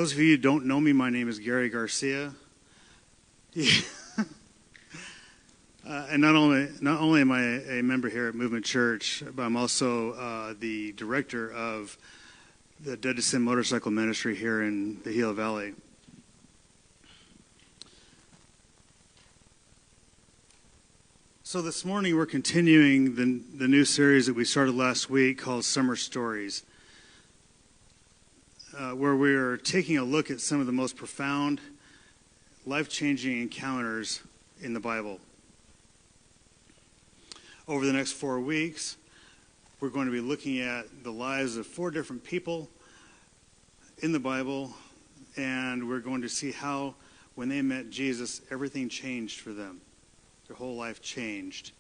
For those of you who don't know me, my name is Garcia. And not only am I a member here at Movement Church, but I'm also the director of the Dead to Sin Motorcycle Ministry here in the Gila Valley. So this morning we're continuing the new series that we started last week called Summer Stories, where we're taking a look at some of the most profound, life-changing encounters in the Bible. Over the next 4 weeks, we're going to be looking at the lives of 4 different people in the Bible, and we're going to see how, when they met Jesus, everything changed for them. Their whole life changed.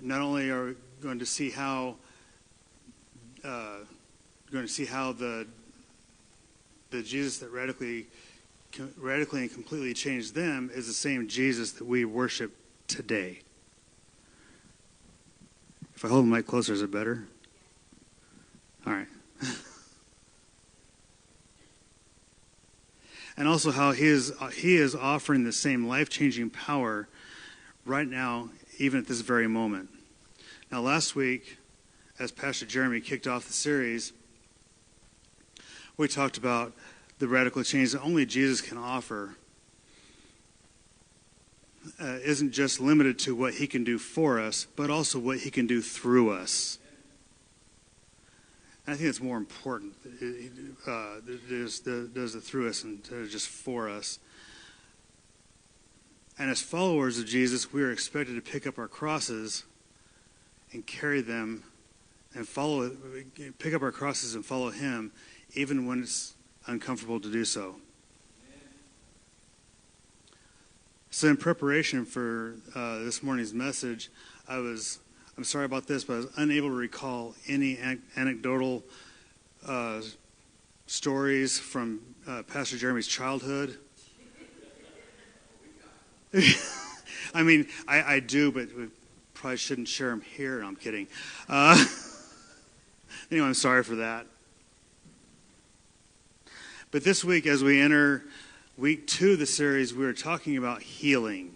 Not only are we going to see how the Jesus that radically and completely changed them is the same Jesus that we worship today. If I hold the mic closer, is it better? All right. And also how he is offering the same life-changing power right now, even at this very moment. Now, last week, as Pastor Jeremy kicked off the series, we talked about the radical change that only Jesus can offer. Isn't just limited to what he can do for us, but also what he can do through us. And I think it's more important that it does it through us instead of just for us. And as followers of Jesus, we are expected to pick up our crosses and carry them and pick up our crosses and follow him, even when it's uncomfortable to do so. So in preparation for this morning's message, I'm sorry about this, but I was unable to recall any anecdotal stories from Pastor Jeremy's childhood. I mean, I do, but we probably shouldn't share them here. No, I'm kidding. Anyway, I'm sorry for that. But this week, as we enter week 2 of the series, we are talking about healing.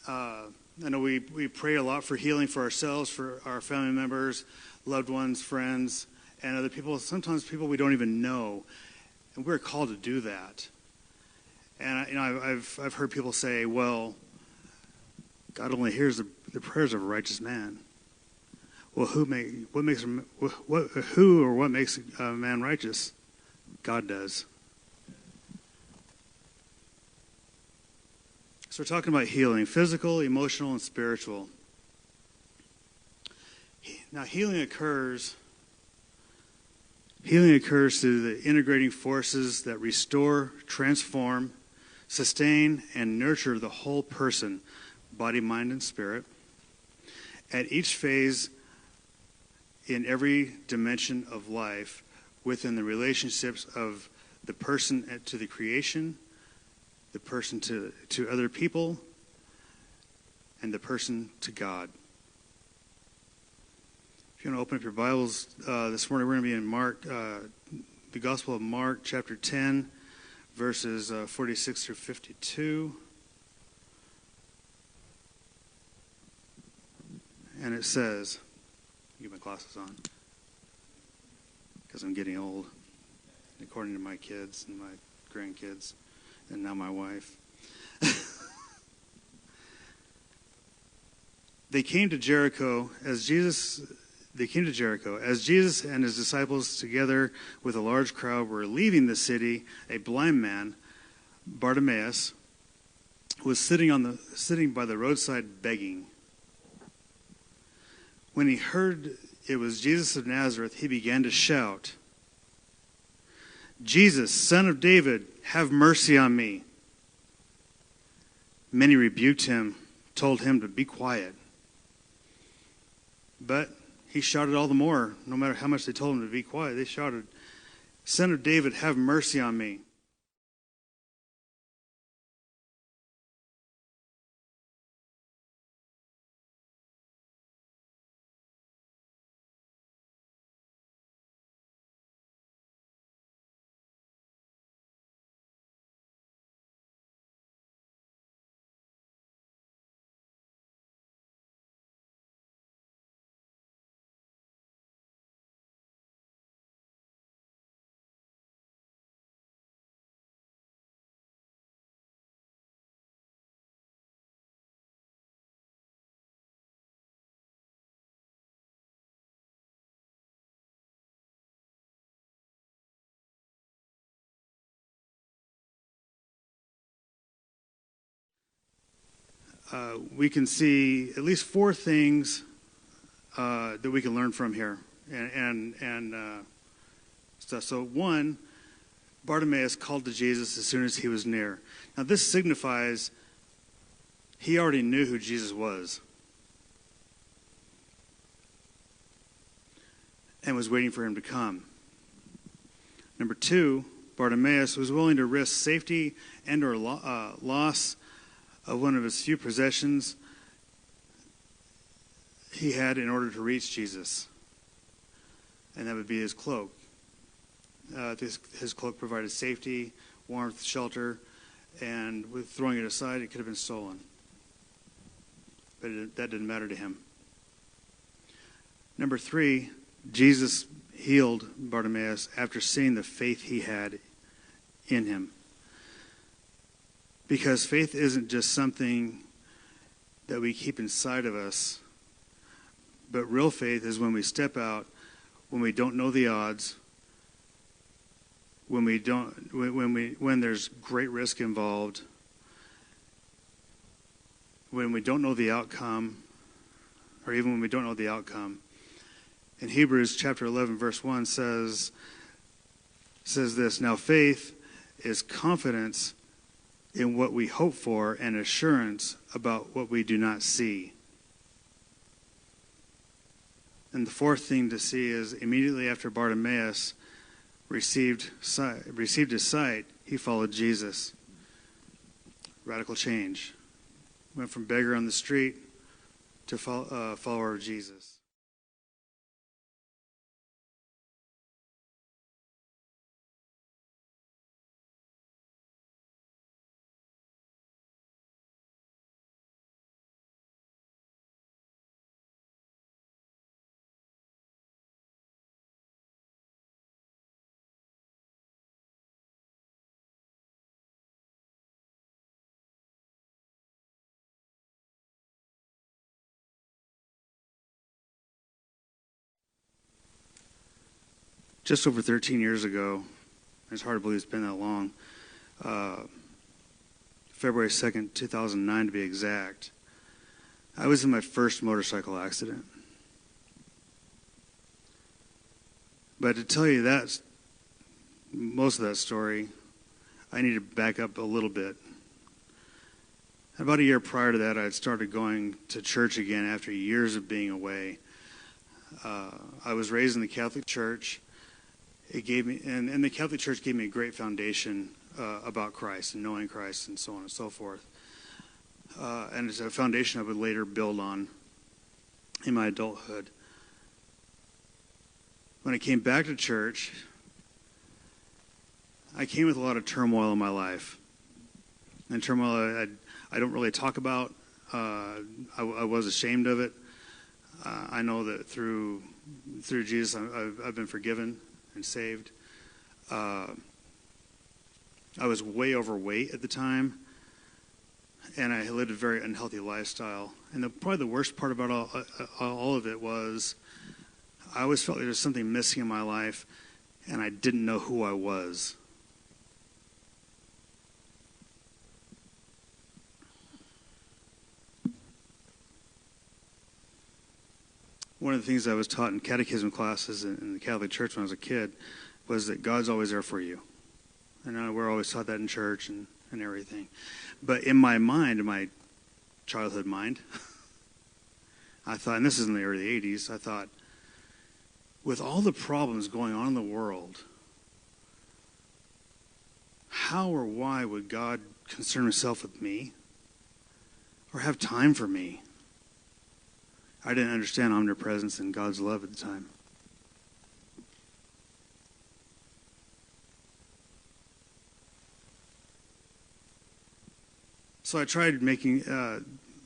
I know we pray a lot for healing for ourselves, for our family members, loved ones, friends, and other people, sometimes people we don't even know. And we're called to do that. And I've heard people say, well, God only hears the prayers of a righteous man. Well, who makes a man righteous? God does. So we're talking about healing, physical, emotional, and spiritual. Now, healing occurs through the integrating forces that restore, transform, sustain, and nurture the whole person, body, mind, and spirit, at each phase in every dimension of life within the relationships of the person to the creation, the person to other people, and the person to God. If you want to open up your Bibles this morning, we're going to be in Mark, the Gospel of Mark, chapter 10, verses 46 through 52. And it says, get my glasses on, because I'm getting old, according to my kids and my grandkids, and now my wife. They came to Jericho as Jesus and his disciples, together with a large crowd, were leaving the city. A blind man, Bartimaeus, was sitting by the roadside begging. When he heard it was Jesus of Nazareth, he began to shout, "Jesus, Son of David, have mercy on me." Many rebuked him, told him to be quiet. But he shouted all the more. No matter how much they told him to be quiet, they shouted, "Son of David, have mercy on me." we can see at least four things that we can learn from here. So one, Bartimaeus called to Jesus as soon as he was near. Now this signifies he already knew who Jesus was and was waiting for him to come. Number two, Bartimaeus was willing to risk safety and or loss of one of his few possessions he had in order to reach Jesus. And that would be his cloak. His cloak provided safety, warmth, shelter, and with throwing it aside, it could have been stolen. But that didn't matter to him. Number three, Jesus healed Bartimaeus after seeing the faith he had in him. Because faith isn't just something that we keep inside of us, but real faith is when we step out, when we don't know the odds, when there's great risk involved, when we don't know the outcome, or even when we don't know the outcome. In Hebrews chapter 11, verse 1 says this, "Now faith is confidence in what we hope for and assurance about what we do not see." And the fourth thing to see is immediately after Bartimaeus received his sight, he followed Jesus. Radical change. Went from beggar on the street to follower of Jesus. Just over 13 years ago, it's hard to believe it's been that long, February 2nd, 2009 to be exact, I was in my first motorcycle accident. But to tell you most of that story, I need to back up a little bit. About a year prior to that, I had started going to church again after years of being away. I was raised in the Catholic Church. It gave me, and the Catholic Church gave me a great foundation about Christ and knowing Christ and so on and so forth. And it's a foundation I would later build on in my adulthood. When I came back to church, I came with a lot of turmoil in my life. And turmoil I don't really talk about. I was ashamed of it. I know that through Jesus I've been forgiven and saved. I was way overweight at the time, and I lived a very unhealthy lifestyle. And probably the worst part about all of it was I always felt like there was something missing in my life, and I didn't know who I was. One of the things I was taught in catechism classes in the Catholic Church when I was a kid was that God's always there for you. And we're always taught that in church and everything. But in my mind, in my childhood mind, I thought, and this is in the early 80s, I thought, with all the problems going on in the world, how or why would God concern himself with me or have time for me? I didn't understand omnipresence and God's love at the time. So I tried making,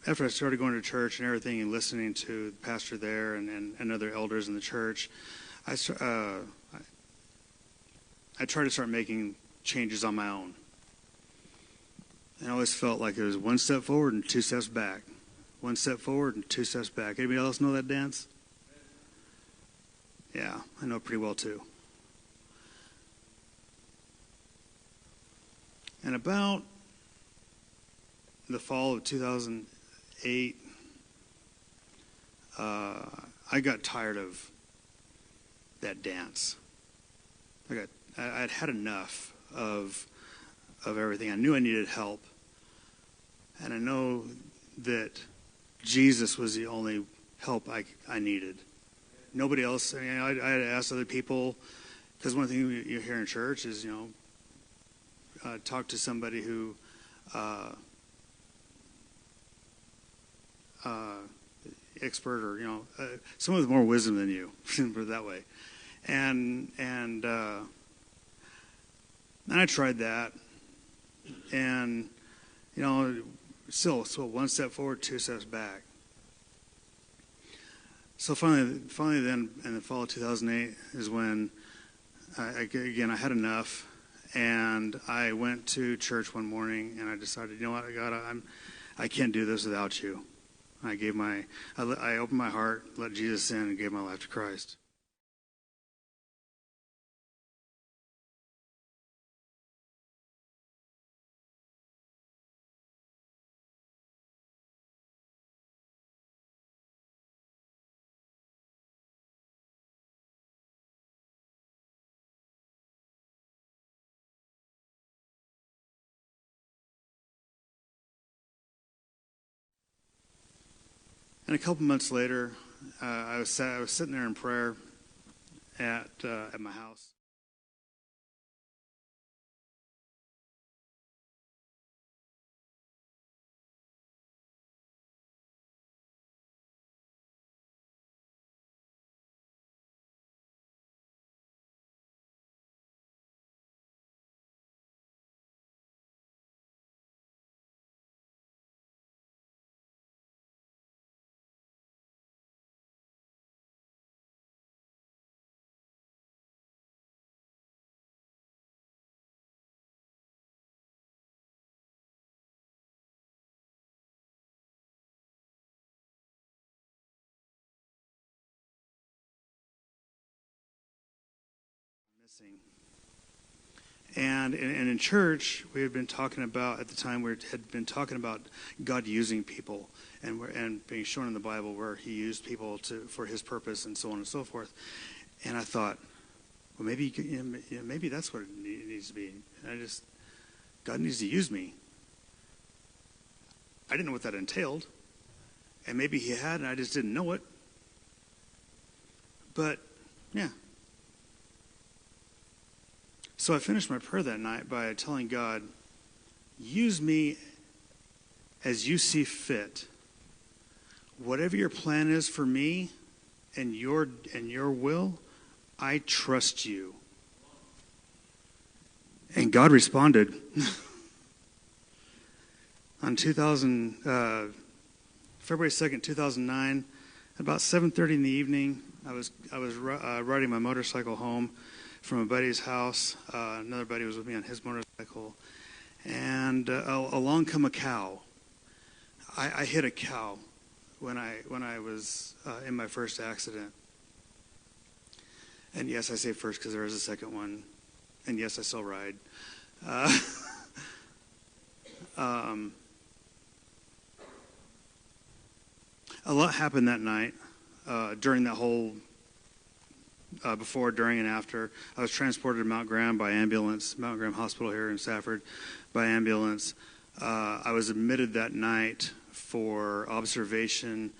after I started going to church and everything and listening to the pastor there and other elders in the church, I tried to start making changes on my own. And I always felt like it was one step forward and two steps back. One step forward and two steps back. Anybody else know that dance? Yeah, I know it pretty well too. And about the fall of 2000, 2008, I got tired of that dance. I'd had enough of everything. I knew I needed help, and I know that Jesus was the only help I needed. Nobody else. I had asked other people, because one thing you hear in church is, talk to somebody who expert, or someone with more wisdom than you, put it that way. And I tried that, and still one step forward, two steps back. So finally, then in the fall of 2008 is when I had enough, and I went to church one morning, and I decided, God, I can't do this without you. I opened my heart, let Jesus in, and gave my life to Christ. And a couple months later, I was sitting there in prayer at my house. Missing. And in church, we had been talking about, at the time, we had been talking about God using people, and being shown in the Bible where He used people for His purpose, and so on and so forth. And I thought, well, maybe that's what it needs to be. God needs to use me. I didn't know what that entailed, and maybe He had, and I just didn't know it. But yeah. So I finished my prayer that night by telling God, use me as you see fit. Whatever your plan is for me and your will, I trust you. And God responded. On February 2nd, 2009, about 7:30 in the evening, I was riding my motorcycle home from a buddy's house. Another buddy was with me on his motorcycle, and along come a cow. I hit a cow when I was in my first accident. And yes, I say first because there is a second one. And yes, I still ride. A lot happened that night during that whole before, during, and after. I was transported to Mount Graham by ambulance, Mount Graham Hospital here in Stafford, by ambulance. I was admitted that night for observation,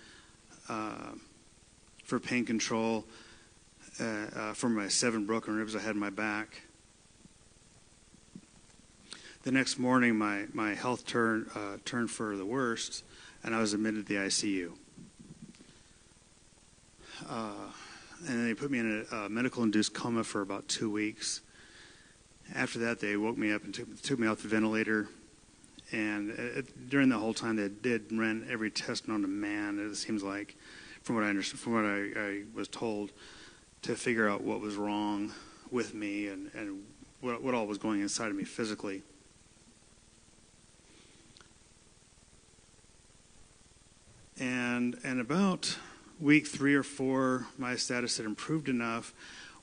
for pain control, for my 7 broken ribs I had in my back. The next morning, my health turned for the worst, and I was admitted to the ICU. And then they put me in a medical-induced coma for about 2 weeks. After that, they woke me up and took me off the ventilator. And during the whole time, they did run every test known to man, it seems like, from what I understood, from what I was told, to figure out what was wrong with me and what all was going inside of me physically. And about week 3 or 4, my status had improved enough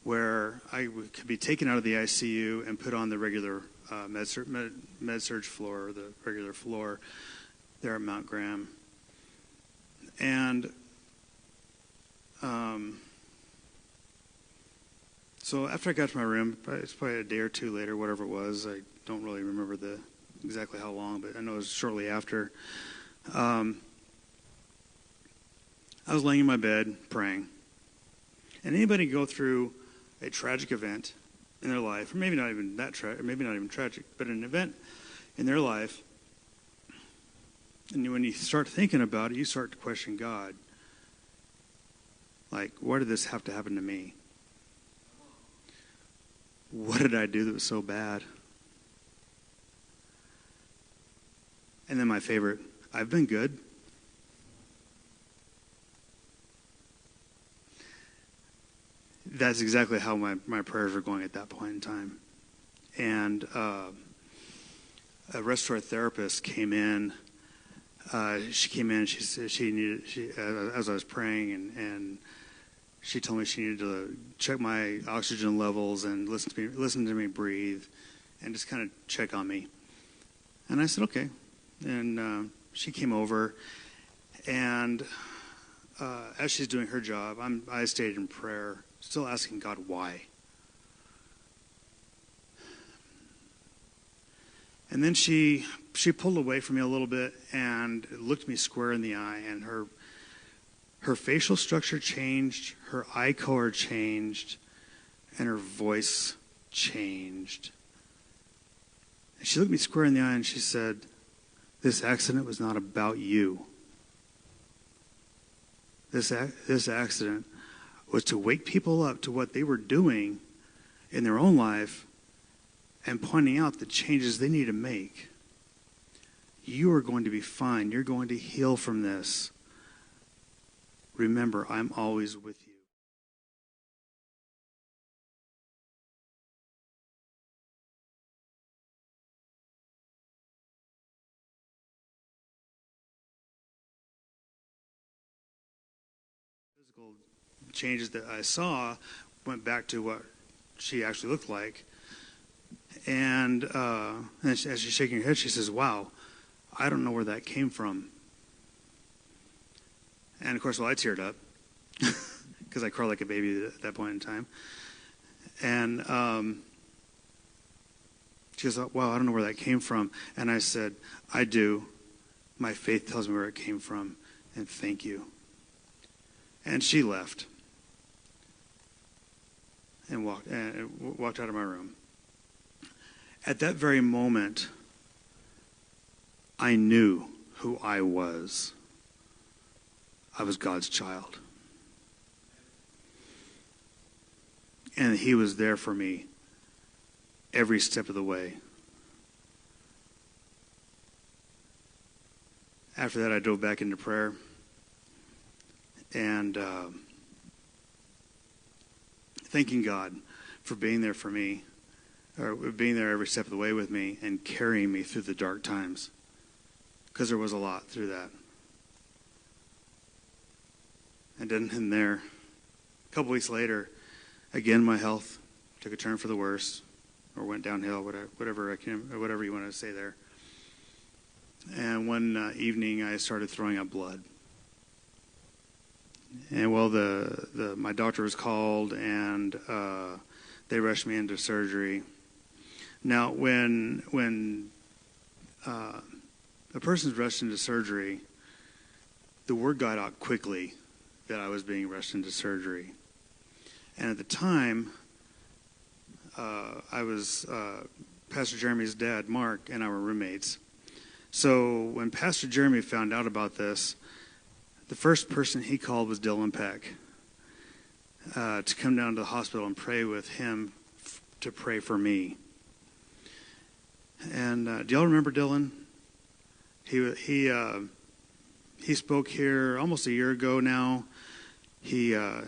where I could be taken out of the ICU and put on the regular med-surg floor, or the regular floor there at Mount Graham. And so after I got to my room, it's probably a day or two later, whatever it was. I don't really remember exactly how long, but I know it was shortly after. I was laying in my bed praying. And anybody go through a tragic event in their life, or maybe not even maybe not even tragic, but an event in their life, and when you start thinking about it, you start to question God. Like, why did this have to happen to me? What did I do that was so bad? And then my favorite, I've been good. That's exactly how my prayers were going at that point in time. And a restorative therapist came in. She came in. She said as I was praying, and she told me she needed to check my oxygen levels and listen to me breathe, and just kind of check on me. And I said, okay. And she came over, and as she's doing her job, I stayed in prayer, still asking God why. And then she pulled away from me a little bit and looked me square in the eye, and her facial structure changed, her eye color changed, and her voice changed. And she looked me square in the eye and she said, "This accident was not about you. This accident was to wake people up to what they were doing in their own life and pointing out the changes they need to make. You are going to be fine. You're going to heal from this. Remember, I'm always with you." Physical changes that I saw went back to what she actually looked like. And as she's shaking her head, she says, "Wow, I don't know where that came from." And of course, I teared up because I cried like a baby at that point in time. And she goes, "Wow, I don't know where that came from." And I said, "I do. My faith tells me where it came from, and thank you." And she left and walked out of my room. At that very moment, I knew who I was. I was God's child. And He was there for me every step of the way. After that, I dove back into prayer and thanking God for being there for me, or being there every step of the way with me and carrying me through the dark times, because there was a lot through that. And then a couple weeks later, again, my health took a turn for the worse, or went downhill, whatever you want to say there. And one evening, I started throwing up blood. And well, my doctor was called, and they rushed me into surgery. Now, when a person's rushed into surgery, the word got out quickly that I was being rushed into surgery. And at the time, I was Pastor Jeremy's dad, Mark, and I were roommates. So when Pastor Jeremy found out about this, the first person he called was Dylan Peck to come down to the hospital and pray with him, to pray for me. And do y'all remember Dylan? He spoke here almost a year ago now. He was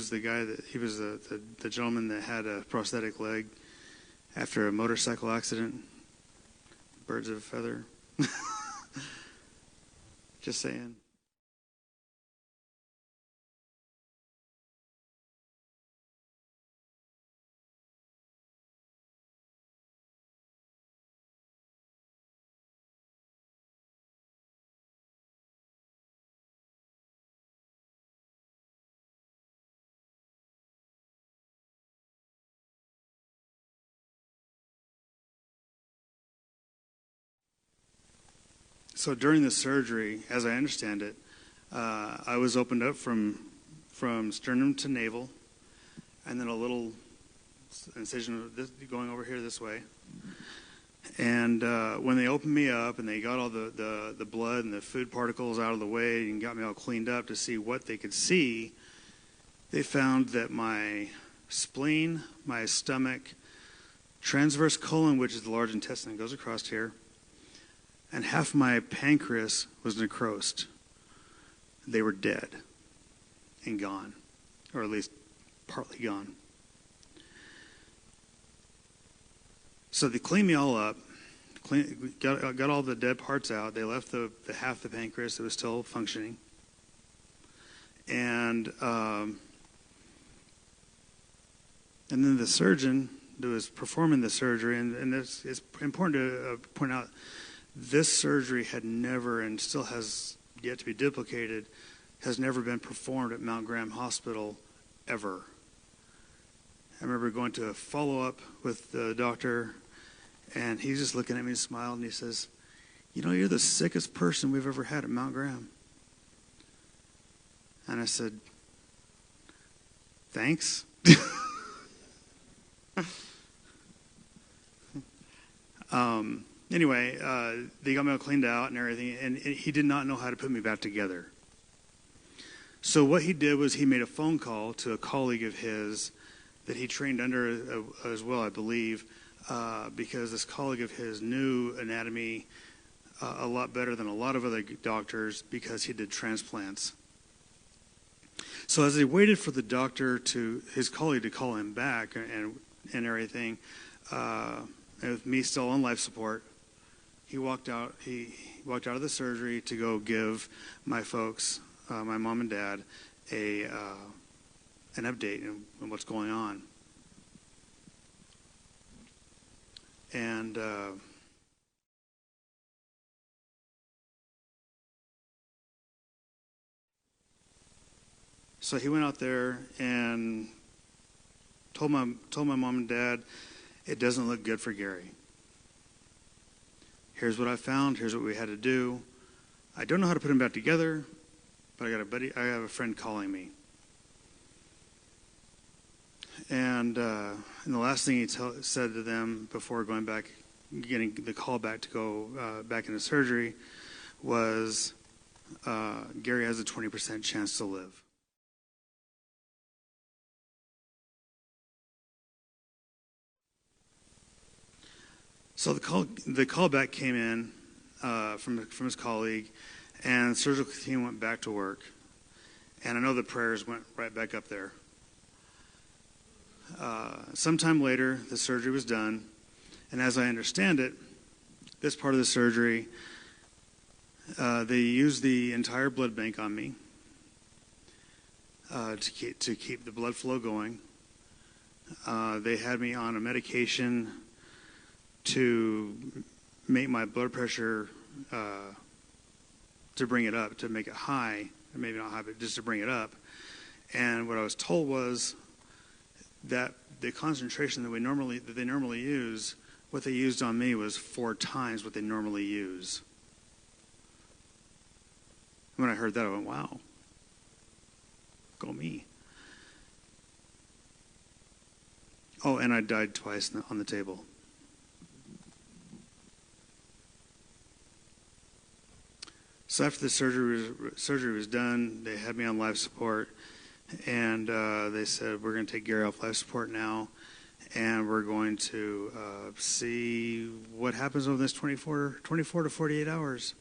the guy the gentleman that had a prosthetic leg after a motorcycle accident. Birds of a feather. Just saying. So during the surgery, as I understand it, I was opened up from sternum to navel, and then a little incision going over here this way. And when they opened me up and they got all the blood and the food particles out of the way and got me all cleaned up to see what they could see, they found that my spleen, my stomach, transverse colon, which is the large intestine, goes across here, and half my pancreas was necrosed. They were dead and gone, or at least partly gone. So they cleaned me all up, got all the dead parts out. They left the half the pancreas that was still functioning. And then the surgeon that was performing the surgery, and it's important to point out, this surgery had never, and still has yet to be duplicated, has never been performed at Mount Graham Hospital ever. I remember going to a follow-up with the doctor, and he's just looking at me and smiled, and he says, "You know, you're the sickest person we've ever had at Mount Graham." And I said, "Thanks." Anyway, they got me all cleaned out and everything, and he did not know how to put me back together. So what he did was he made a phone call to a colleague of his that he trained under as well, I believe, because this colleague of his knew anatomy a lot better than a lot of other doctors because he did transplants. So as they waited for the doctor his colleague to call him back and everything, with me still on life support, he walked out of the surgery to go give my folks, my mom and dad, an update on what's going on. And so he went out there and told my mom and dad, "It doesn't look good for Gary. Here's what I found. Here's what we had to do. I don't know how to put him back together, but I have a friend calling me." And the last thing he said to them before going back, getting the call back to go back into surgery, was, "Gary has a 20% chance to live." So the call back came in from his colleague, and the surgical team went back to work. And I know the prayers went right back up there. Sometime later, the surgery was done, and as I understand it, this part of the surgery, they used the entire blood bank on me to keep the blood flow going. They had me on a medication to make my blood pressure, to bring it up, to make it high, maybe not high, but just to bring it up. And what I was told was that the concentration that they normally use, what they used on me was 4 times what they normally use. When I heard that, I went, "Wow, go me." Oh, and I died twice on the table. So after the surgery was done, they had me on life support, and they said, "We're going to take Gary off life support now, and we're going to see what happens over this 24 to 48 hours."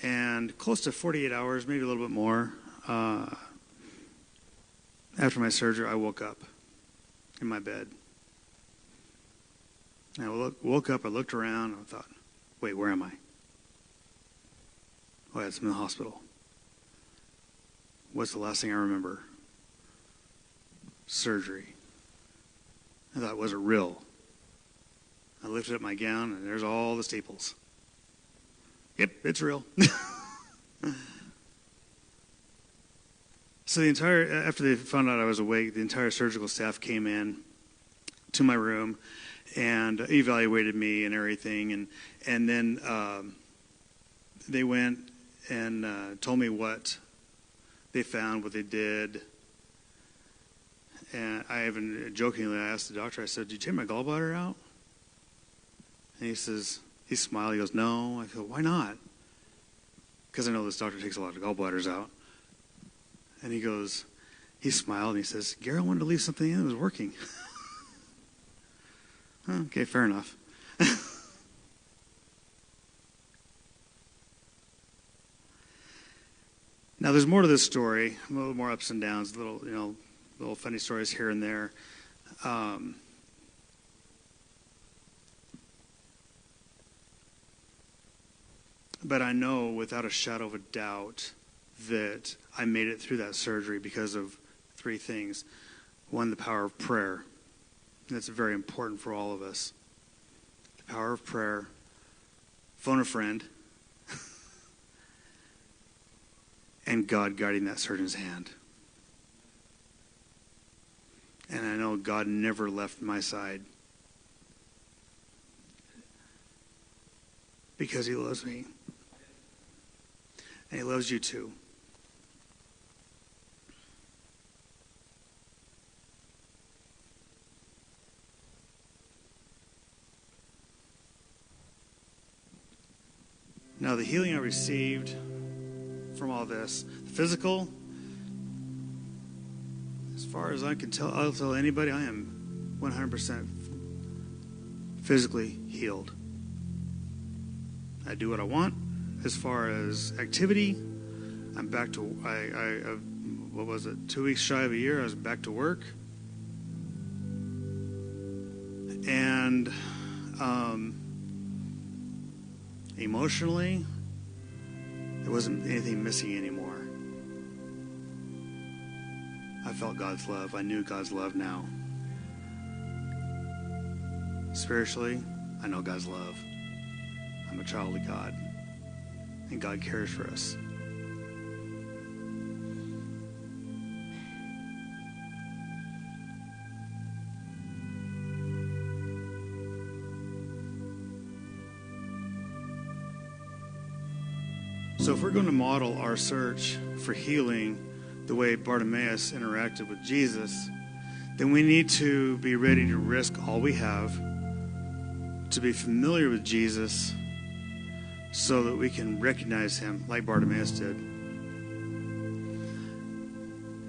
And close to 48 hours, maybe a little bit more, after my surgery, I woke up in my bed. And I woke up, I looked around, and I thought, "Wait, where am I?" "Oh, yeah, it's in the hospital." What's the last thing I remember? Surgery. I thought, was it real? I lifted up my gown, and there's all the staples. Yep, it's real. So after they found out I was awake, the entire surgical staff came in to my room, and evaluated me and everything. And then they went and told me what they found, what they did. And I even jokingly asked the doctor, I said, "Did you take my gallbladder out?" And he smiled. He goes, "No." I go, "Why not?" Because I know this doctor takes a lot of gallbladders out. And he smiled and he says, "Gary, I wanted to leave something in that was working." Okay, fair enough. Now, there's more to this story, a little more ups and downs, little funny stories here and there. But I know without a shadow of a doubt that I made it through that surgery because of three things. One, the power of prayer. That's very important for all of us. The power of prayer. Phone a friend. And God guiding that surgeon's hand. And I know God never left my side. Because he loves me. And he loves you too. Now, the healing I received from all this, physical, as far as I can tell, I'll tell anybody, I am 100% physically healed. I do what I want. As far as activity, I'm back to, what was it, 2 weeks shy of a year, I was back to work. And emotionally, there wasn't anything missing anymore. I felt God's love. I knew God's love now. Spiritually, I know God's love. I'm a child of God. And God cares for us. So if we're going to model our search for healing the way Bartimaeus interacted with Jesus, then we need to be ready to risk all we have to be familiar with Jesus so that we can recognize him like Bartimaeus did.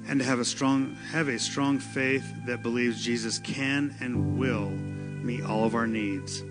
And to have a strong faith that believes Jesus can and will meet all of our needs.